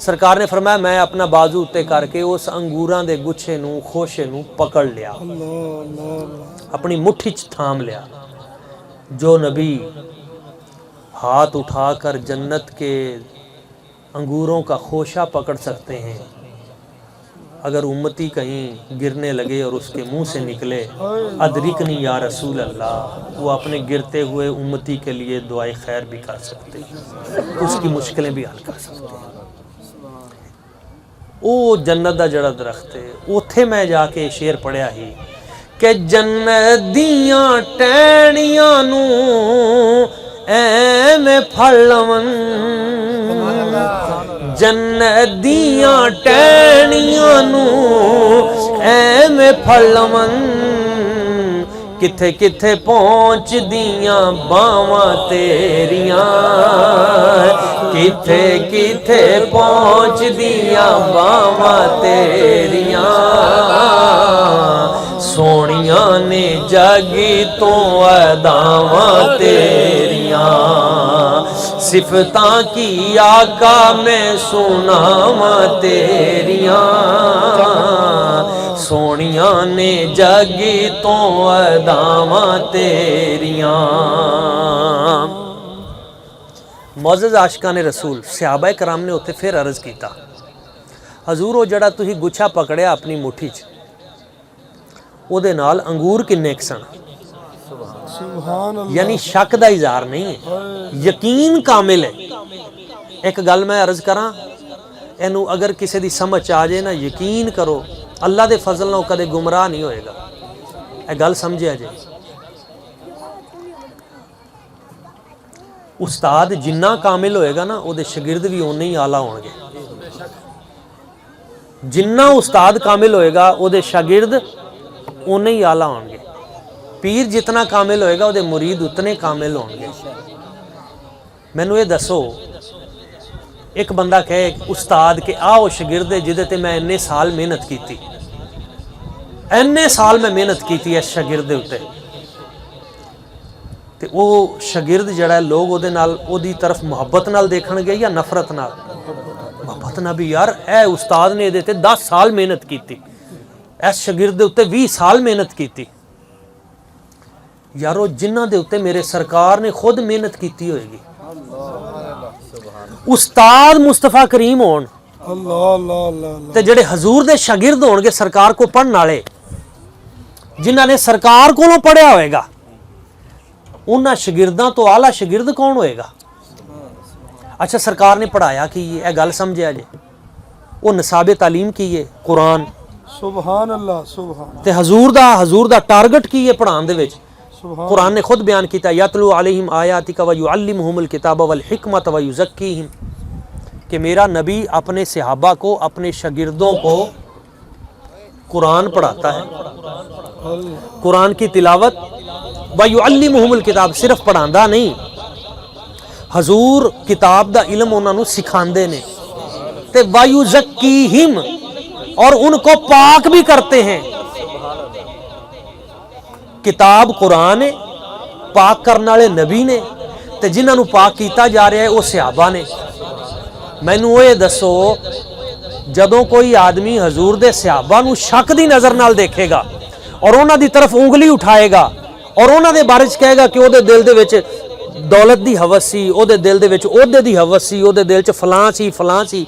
سرکار نے فرمایا میں اپنا بازو اتے کر کے اس انگوراں دے گچھے نو خوشے نو پکڑ لیا، اپنی مٹھی چ تھام لیا۔ جو نبی ہاتھ اٹھا کر جنت کے انگوروں کا خوشہ پکڑ سکتے ہیں، اگر امتی کہیں گرنے لگے اور اس کے منہ سے نکلے ادرکنی یا رسول اللہ، وہ اپنے گرتے ہوئے امتی کے لیے دعائے خیر بھی کر سکتے ہیں، اس کی مشکلیں بھی حل کر سکتے ہیں۔ او جنت دا جڑا درخت ہے، اوتھے میں جا کے شعر پڑھیا ہی کہ جنت دیاں ٹہنیاں نو ایویں پھڑ لون، جنت دیاں ٹہنیاں نو ایویں پھڑ لون، کتھے کتھے پہنچ دیاں باواں تیریاں، کتھے کتھے پہنچ دیاں باواں تیریاں، سونیاں نے جگ تو اداواں تیریاں، صفتاں کی آقا میں سناواں تیریاں، سونیاں نے جگ تو اداواں تیریاں۔ معزز عاشقان رسول، صحابہ کرام نے اتنے پھر عرض کیتا حضور وہ جڑا تسی گچھا پکڑیا اپنی مٹھی چ، او دے نال انگور کنے سن؟ یعنی شک دا اظہار نہیں ہے، یقین کامل ہے۔ ایک گل میں عرض کراں، اینو اگر کسی دی سمجھ آ جائے نا، یقین کرو اللہ دے فضل نال کدے گمراہ نہیں ہوئے گا، اے گل سمجھے جے۔ استاد جنہ کامل ہوئے گا نا او دے شاگرد بھی اونے ہی اعلیٰ ہون گے، جنہ استاد کامل ہوئے گا او دے شاگرد اونے ہی اعلیٰ ہون گے، پیر جتنا کامل ہوئے گا او دے مرید اتنے کامل ہون گے۔ مینوں یہ دسو، ایک بندہ کہے استاد کہ آؤ شاگرد جدے تے میں اننے سال محنت کیتی، اننے سال میں محنت کیتی ہے شاگرد اتے، تے او شاگرد جڑا ہے لوگ او دے نال او دی طرف محبت نال دیکھن گے یا نفرت نال؟ محبت نال بھی، یار اے استاد نے دے تے 10 سال محنت کیتی، اس شاگرد اتے 20 سال محنت کیتی، یارو جنہ دے اتے میرے سرکار نے خود محنت کیتی ہوئے گی۔ استاد مصطفیٰ کریم ہون تے جڑے حضور دے شاگرد ہون گے سرکار کو پڑھن والے جنہاں نے سرکار کولوں پڑھیا ہوئے گا انہاں شاگرداں تو اعلیٰ شاگرد کون ہوئے گا؟ اچھا سرکار نے پڑھایا کی یہ گل سمجھیا جے وہ نصاب تعلیم کی ہے قرآن سبحان اللہ سبحان تے حضور دا ٹارگٹ کی ہے پڑھان دے وچ قرآن نے خود بیان کیتا یتلو علیہم آیاتک ویعلمہم الکتاب والحکمت ویزکیہم کہ میرا نبی اپنے صحابہ کو اپنے شاگردوں کو قرآن پڑھاتا ہے قرآن کی تلاوت ویعلمہم الکتاب صرف پڑھاندا نہیں حضور کتاب دا علم انہاں نوں سکھاندے نے تے ویزکیہم اور ان کو پاک بھی کرتے ہیں کتاب قرآن ہے پاک کرنے والے نبی نے تے جنہاں نوں پاک کیتا جا رہا ہے وہ صحابہ نے مینوں یہ دسو جدوں کوئی آدمی حضور دے صحابہ نوں شک دی نظر نال دیکھے گا اور انہاں دی طرف انگلی اٹھائے گا اور انہاں دے بارے وچ کہے گا کہ او دے دل دے وچ دولت دی ہوس سی او دے دل دے وچ عہدے دی ہوس سی او دے دل چ فلاں سی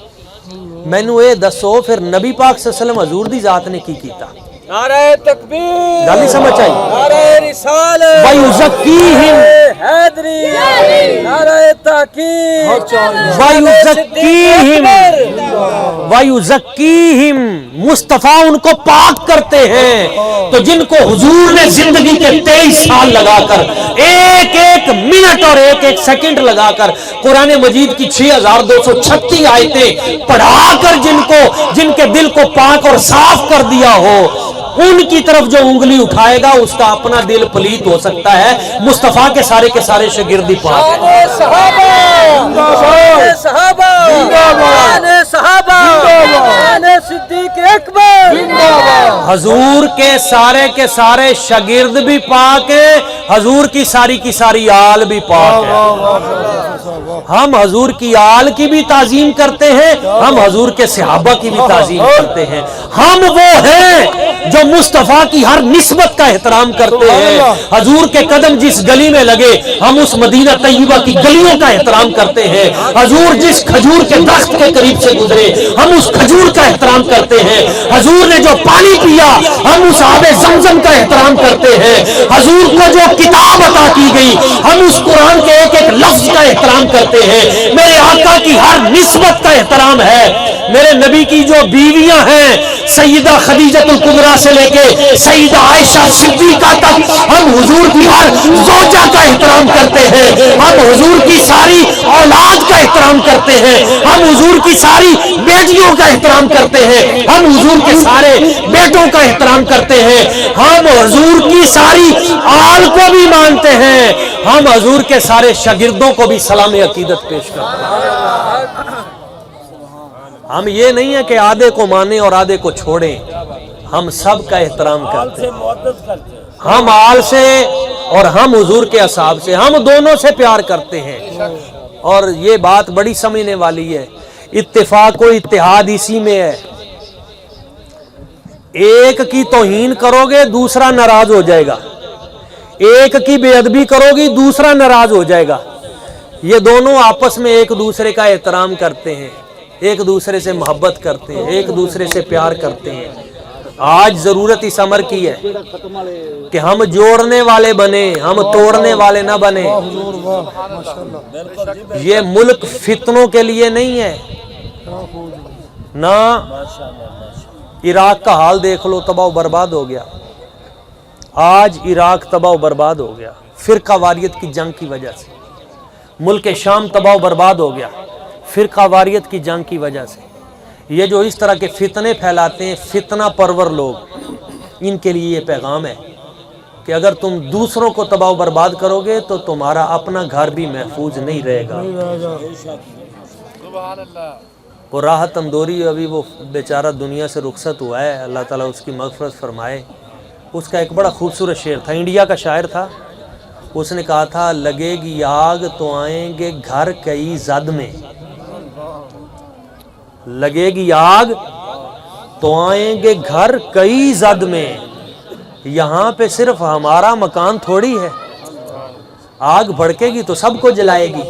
مینوں یہ دسو پھر نبی پاک صلی اللہ علیہ وسلم حضور دی ذات نے کی کیتا؟ نعرہ تکبیر گل نہیں سمجھ آئی؟ نعرہ رسالت وَيُزَكِّيهِمْ حیدری نعرہ تحقیق وَيُزَكِّيهِمْ مصطفیٰ ان کو پاک کرتے ہیں تو جن کو حضور نے زندگی کے 23 سال لگا کر ایک ایک منٹ اور ایک ایک سیکنڈ لگا کر قرآن مجید کی 6236 آیتیں پڑھا کر جن کے دل کو پاک اور صاف کر دیا ہو ان کی طرف جو انگلی اٹھائے گا اس کا اپنا دل پلیت ہو سکتا ہے مصطفیٰ کے سارے شاگردی پاک ہیں صدیق اکبر حضور کے سارے شاگرد بھی پاک ہیں حضور کی ساری آل بھی پاک ہے ہم حضور کی آل کی بھی تعظیم کرتے ہیں ہم حضور کے صحابہ کی بھی تعظیم کرتے ہیں ہم وہ ہیں جو مصطفیٰ کی ہر نسبت کا احترام کرتے ہیں حضور کے قدم جس گلی میں لگے ہم اس مدینہ طیبہ کی گلیوں کا احترام کرتے ہیں حضور جس کھجور کے درخت کے قریب سے گزرے ہم اس کھجور کا احترام کرتے ہیں حضور نے جو پانی پیا ہم اس آب زمزم کا احترام کرتے ہیں حضور کو جو کتاب عطا کی گئی ہم اس قرآن کے ایک ایک لفظ کا احترام کرتے ہیں میرے آقا کی ہر نسبت کا احترام ہے میرے نبی کی جو بیویاں ہیں سیدہ خدیجہ الکبریٰ سے لے کے سیدہ عائشہ صدیقہ تک ہم حضور کی ہر زوجہ کا احترام کرتے ہیں ہم حضور کی ساری اولاد کا احترام کرتے ہیں ہم حضور کی ساری بیٹیوں کا احترام کرتے ہیں ہم حضور کے سارے بیٹوں کا احترام کرتے ہیں ہم حضور کی ساری آل کو بھی مانتے ہیں ہم حضور کے سارے شاگردوں کو بھی سلام عقیدت پیش کرتے ہیں ہم یہ نہیں ہے کہ آدھے کو مانیں اور آدھے کو چھوڑیں ہم سب کا احترام کرتے ہیں ہم آل سے اور ہم حضور کے اصحاب سے ہم دونوں سے پیار کرتے ہیں اور یہ بات بڑی سمجھنے والی ہے اتفاق و اتحاد اسی میں ہے ایک کی توہین کرو گے دوسرا ناراض ہو جائے گا ایک کی بے ادبی کرو گی دوسرا ناراض ہو جائے گا یہ دونوں آپس میں ایک دوسرے کا احترام کرتے ہیں ایک دوسرے سے محبت کرتے ہیں ایک دوسرے سے پیار کرتے ہیں آج ضرورت اس امر کی ہے کہ ہم جوڑنے والے بنے ہم توڑنے والے نہ بنے یہ ملک فتنوں کے لیے نہیں ہے نہ عراق کا حال دیکھ لو تباہ و برباد ہو گیا آج عراق تباہ و برباد ہو گیا فرقہ واریت کی جنگ کی وجہ سے ملک شام تباہ و برباد ہو گیا فرقہ واریت کی جنگ کی وجہ سے یہ جو اس طرح کے فتنے پھیلاتے ہیں فتنہ پرور لوگ ان کے لیے یہ پیغام ہے کہ اگر تم دوسروں کو تباہ و برباد کرو گے تو تمہارا اپنا گھر بھی محفوظ نہیں رہے گا وہ راحت اندوری ابھی وہ بیچارہ دنیا سے رخصت ہوا ہے اللہ تعالیٰ اس کی مغفرت فرمائے اس کا ایک بڑا خوبصورت شعر تھا انڈیا کا شاعر تھا اس نے کہا تھا لگے گی آگ تو آئیں گے گھر کئی زد میں لگے گی آگ تو آئیں گے گھر کئی زد میں یہاں پہ صرف ہمارا مکان تھوڑی ہے آگ بھڑکے گی تو سب کو جلائے گی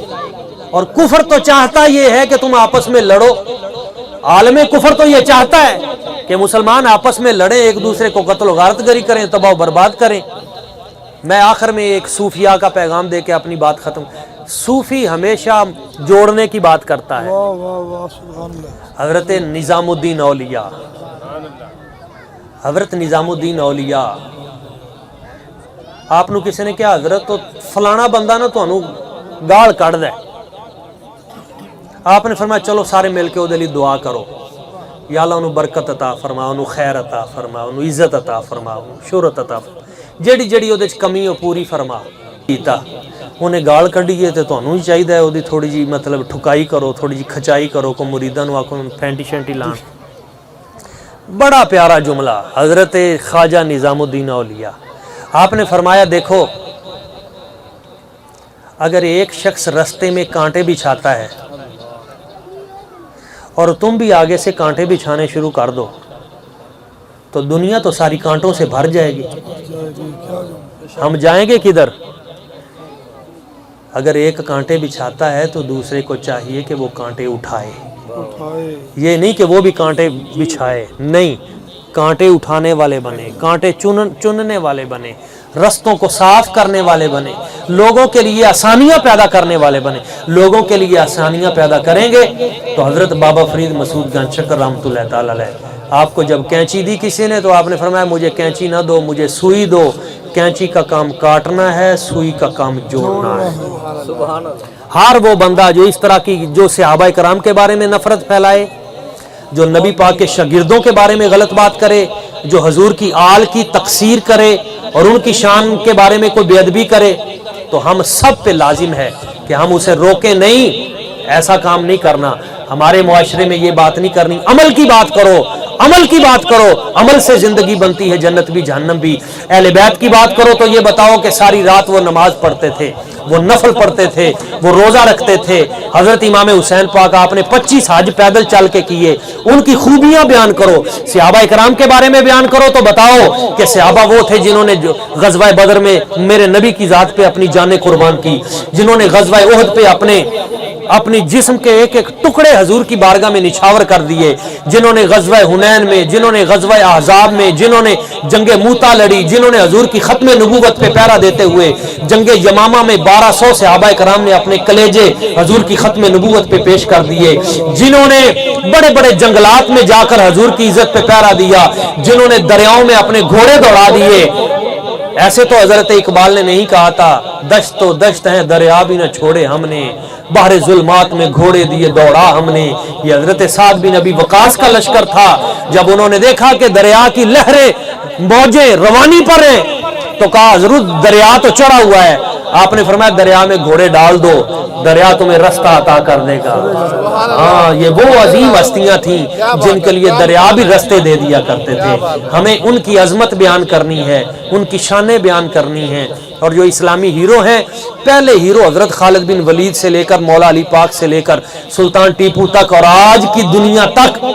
اور کفر تو چاہتا یہ ہے کہ تم آپس میں لڑو عالم کفر تو یہ چاہتا ہے کہ مسلمان آپس میں لڑیں، ایک دوسرے کو قتل و غارت گری کریں، تباہ و برباد کریں۔ میں آخر میں ایک صوفیاء کا پیغام دے کے اپنی بات ختم۔ صوفی ہمیشہ جوڑنے کی بات کرتا ہے۔ واہ واہ واہ سبحان اللہ۔ حضرت نظام الدین اولیاء، حضرت نظام الدین اولیاء، آپ نو کسی نے کیا حضرت تو فلانا بندہ نا تو گال کڑ دے، آپ نے فرمایا چلو سارے مل کے وہ دعا کرو، یا اللہ انہوں برکت عطا فرما، انہوں خیر عطا فرما، انہوں عزت عطا فرما، انہوں شہرت عطا فرما، جیڑی جیڑی وہ کمی وہ پوری فرما کیتا۔ انہیں گال کڈیے تو تمہیں ہی چاہیے وہ تھوڑی جی مطلب ٹھکائی کرو، تھوڑی جی کھچائی کرو، کو مریداں نو آکھو پینٹی شینٹی لان۔ بڑا پیارا جملہ حضرت خواجہ نظام الدین اولیاء، آپ نے فرمایا دیکھو اگر ایک شخص رستے میں کانٹے بچھاتا ہے اور تم بھی آگے سے کانٹے بچھانے شروع کر دو تو دنیا تو ساری کانٹوں سے بھر جائے گی، ہم جائیں گے کدھر؟ اگر ایک کانٹے بچھاتا ہے تو دوسرے کو چاہیے کہ وہ کانٹے اٹھائے، یہ نہیں کہ وہ بھی کانٹے بچھائے، نہیں، کانٹے اٹھانے والے بنے، کانٹے چننے والے بنے، رستوں کو صاف کرنے والے بنے، لوگوں کے لیے آسانیاں پیدا کرنے والے بنے۔ لوگوں کے لیے آسانیاں پیدا کریں گے تو حضرت بابا فرید مسعود گنج شکر رحمۃ اللہ تعالی علیہ آپ کو جب کینچی دی کسی نے تو آپ نے فرمایا مجھے کینچی نہ دو، مجھے سوئی دو، کینچی کا کام کاٹنا ہے، سوئی کا کام جوڑنا ہے۔ سبحان اللہ۔ ہر وہ بندہ جو اس طرح کی جو صحابہ کرام کے بارے میں نفرت پھیلائے، جو نبی پاک کے شاگردوں کے بارے میں غلط بات کرے، جو حضور کی آل کی تقصیر کرے اور ان کی شان کے بارے میں کوئی بے ادبی کرے، تو ہم سب پہ لازم ہے کہ ہم اسے روکیں نہیں، ایسا کام نہیں کرنا، ہمارے معاشرے میں یہ بات نہیں کرنی، عمل کی بات کرو، عمل کی بات کرو، عمل سے زندگی بنتی ہے، جنت بھی جہنم بھی۔ اہل بیت کی بات کرو تو یہ بتاؤ کہ ساری رات وہ نماز پڑھتے تھے، وہ نفل پڑھتے تھے، وہ روزہ رکھتے تھے۔ حضرت امام حسین پاک آپ نے 25 حج پیدل چل کے کیے، ان کی خوبیاں بیان کرو۔ صحابہ کرام کے بارے میں بیان کرو تو بتاؤ کہ صحابہ وہ تھے جنہوں نے غزوہ بدر میں میرے نبی کی ذات پہ اپنی جانیں قربان کی، جنہوں نے غزوہ احد پہ اپنی جسم کے ایک ایک ٹکڑے حضور کی بارگاہ میں نچھاور کر دیے، جنہوں نے غزوہ حنین میں، جنہوں نے غزوہ احزاب میں، جنہوں نے جنگ موتا لڑی، جنہوں نے حضور کی ختم نبوت پہ پہرا دیتے ہوئے جنگ یمامہ میں 1200 صحابہ کرام نے اپنے کلیجے حضور کی ختم نبوت پہ پیش کر دیے، جنہوں نے بڑے بڑے جنگلات میں جا کر حضور کی عزت پہ پہرا دیا، جنہوں نے دریاؤں میں اپنے گھوڑے دوڑا دیے۔ ایسے تو حضرت اقبال نے نہیں کہا تھا دشت تو دشت ہیں دریا بھی نہ چھوڑے ہم نے، باہر ظلمات میں گھوڑے دیے دوڑا ہم نے۔ یہ حضرت سعد بن ابی وقاص کا لشکر تھا، جب انہوں نے دیکھا کہ دریا کی لہریں موجیں روانی پر ہیں تو کہا ضرور دریا تو چڑھا ہوا ہے، آپ نے فرمایا دریا میں گھوڑے ڈال دو، دریا تمہیں رستہ عطا کر دے گا۔ ہاں، یہ وہ عظیم ہستیاں تھیں جن کے لیے دریا بھی رستے دے دیا کرتے تھے۔ ہمیں ان کی عظمت بیان کرنی ہے، ان کی شانیں بیان کرنی ہیں، اور جو اسلامی ہیرو ہیں، پہلے ہیرو حضرت خالد بن ولید سے لے کر مولا علی پاک سے لے کر سلطان ٹیپو تک اور آج کی دنیا تک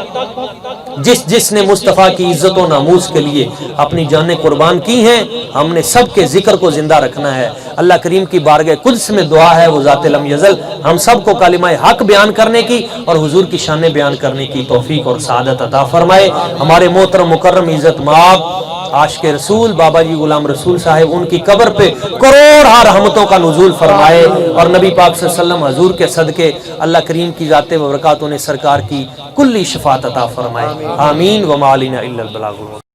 جس نے مصطفیٰ کی عزت و ناموس کے لیے اپنی جانیں قربان کی ہیں، ہم نے سب کے ذکر کو زندہ رکھنا ہے۔ اللہ کریم کی بارگاہ قدس میں دعا ہے وہ ذات لم یزل ہم سب کو کلمہ حق بیان کرنے کی اور حضور کی شانیں بیان کرنے کی توفیق اور سعادت عطا فرمائے۔ ہمارے محترم مکرم عزت مآب عاشق رسول بابا جی غلام رسول صاحب، ان کی قبر پہ کروڑ رحمتوں کا نزول فرمائے، اور نبی پاک صلی اللہ علیہ وسلم حضور کے صدقے اللہ کریم کی ذات و برکات انہیں سرکار کی کلی شفاعت عطا فرمائے۔ آمین وما علینا الا البلاغ۔